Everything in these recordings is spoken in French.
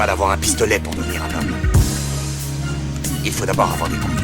pas d'avoir un pistolet pour devenir un homme. Il faut d'abord avoir des couilles.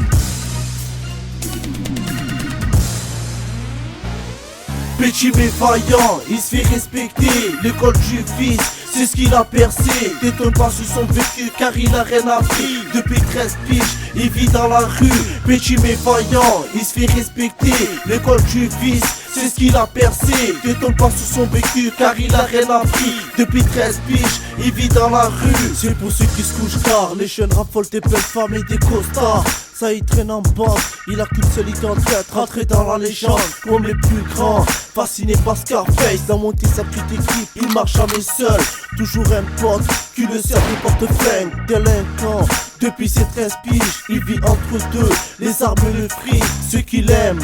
Petit mais vaillant, il se fait respecter. L'école du fils, c'est ce qu'il a percé. T'étonnes pas sur son vécu car il a rien appris. Depuis 13 piges, il vit dans la rue. Petit mais vaillant, il se fait respecter. L'école du fils, c'est ce qu'il a percé. T'étonnes pas sur son vécu car il a rien appris. Depuis 13 piges, il vit dans la rue. C'est pour ceux qui se couchent tard. Les jeunes raffolent des belles femmes et des costards. Ça il traîne en bande, il a qu'une seule idée en tête, rentrer dans la légende comme les plus grands. Fasciné par Scarface, dans monter sa petite équipe, il marche jamais seul. Toujours un pote qui le sert de portefeuille. Délinquant, depuis ses 13 piges, il vit entre deux, les armes et le fric. Ce qu'il aime,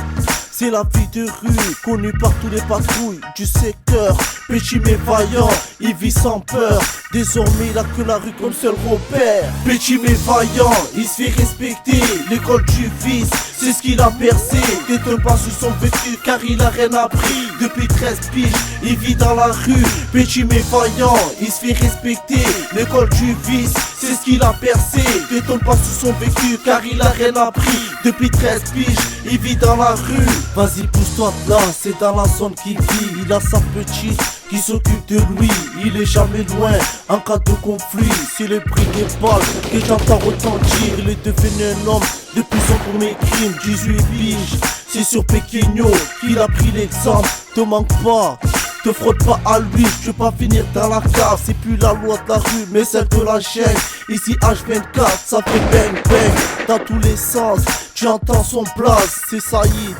c'est la vie de rue, connue par tous les patrouilles du secteur. Petit mais vaillant, il vit sans peur. Désormais il a que la rue comme seul repère. Petit mais vaillant, il se fait respecter. L'école du fils, c'est ce qu'il a percé. T'étonnes pas sur son vécu car il a rien appris. Depuis 13 piges, il vit dans la rue. Petit mais vaillant, il se fait respecter. L'école du fils, c'est ce qu'il a percé. T'étonnes pas sur son vécu car il a rien appris. Depuis 13 piges, il vit dans la rue. Vas-y pousse-toi de là, c'est dans la zone qu'il vit. Il a sa petite qui s'occupe de lui. Il est jamais loin en cas de conflit. C'est le prix des balles que j'entends retentir. Il est devenu un homme depuis son premier crime. 18 piges, c'est sur Péquigno qu'il a pris l'exemple. Te manque pas, te frotte pas à lui, je veux pas finir dans la cave. C'est plus la loi de la rue mais celle de la chaîne. Ici H24, ça fait bang bang dans tous les sens. Tu entends son blast, c'est Saïd,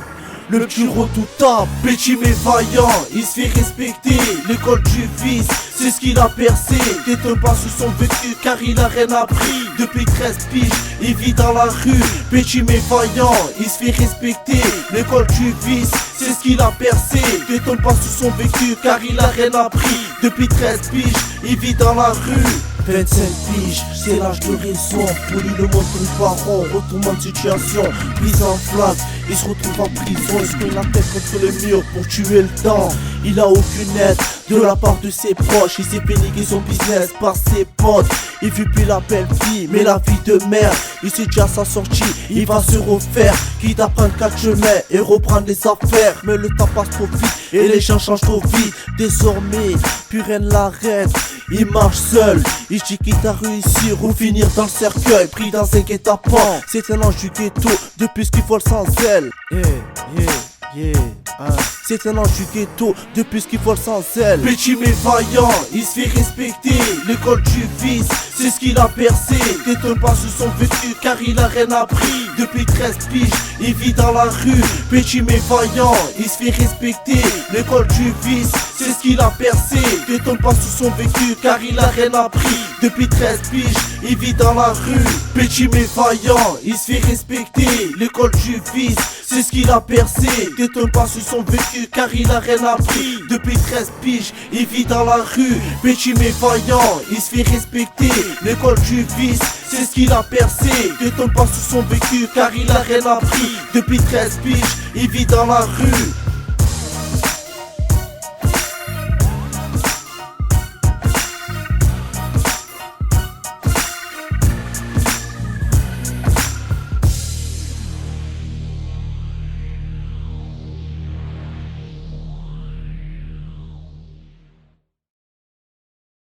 le petit redoutable. Petit mais vaillant, il se fait respecter. L'école du fils, c'est ce qu'il a percé. T'étonnes pas sur son vécu car il a rien appris. Depuis 13 piges, il vit dans la rue. Petit mais vaillant, il se fait respecter. L'école du fils, c'est ce qu'il a percé. T'étonnes pas sur son vécu car il a rien appris. Depuis 13 piges, il vit dans la rue. 25 piges, c'est l'âge de raison. Poli le monde comme parent, retournement de situation. Prise en flaque, il se retrouve en prison. Il se met la tête contre le mur pour tuer le temps. Il a aucune aide de la part de ses proches. Il s'est péniqué son business par ses potes. Il vit plus la belle vie, mais la vie de merde. Il sait déjà sa sortie, il va se refaire. Quitte à prendre 4 chemins et reprendre les affaires. Mais le temps passe trop vite et les gens changent trop vite. Désormais, plus rien ne l'arrête. Il marche seul, il dit quitte à réussir ou finir dans le cercueil, pris dans un guet-apens. C'est un ange du ghetto, depuis ce qu'il vole sans zèle. C'est un ange du ghetto, depuis ce qu'il vole sans zèle. Petit mais vaillant, il se fait respecter. L'école du fils, c'est ce qu'il a percé. T'étonnes pas sur son vécu car il a rien appris. Depuis 13 piges, il vit dans la rue. Petit mais vaillant, il se fait respecter. L'école du fils, c'est ce qu'il a percé. T'étonnes pas sur son vécu car il a rien appris. Depuis 13 piges, il vit dans la rue. Petit mais vaillant, il se fait respecter. L'école du fils, c'est ce qu'il a percé. T'étonnes pas sur son vécu car il a rien appris. Depuis 13 piges, il vit dans la rue. Petit mais vaillant, il se fait respecter. L'école du fils, c'est ce qu'il a percé. T'étonnes pas sur son vécu car il a rien appris. Depuis 13 piges, il vit dans la rue.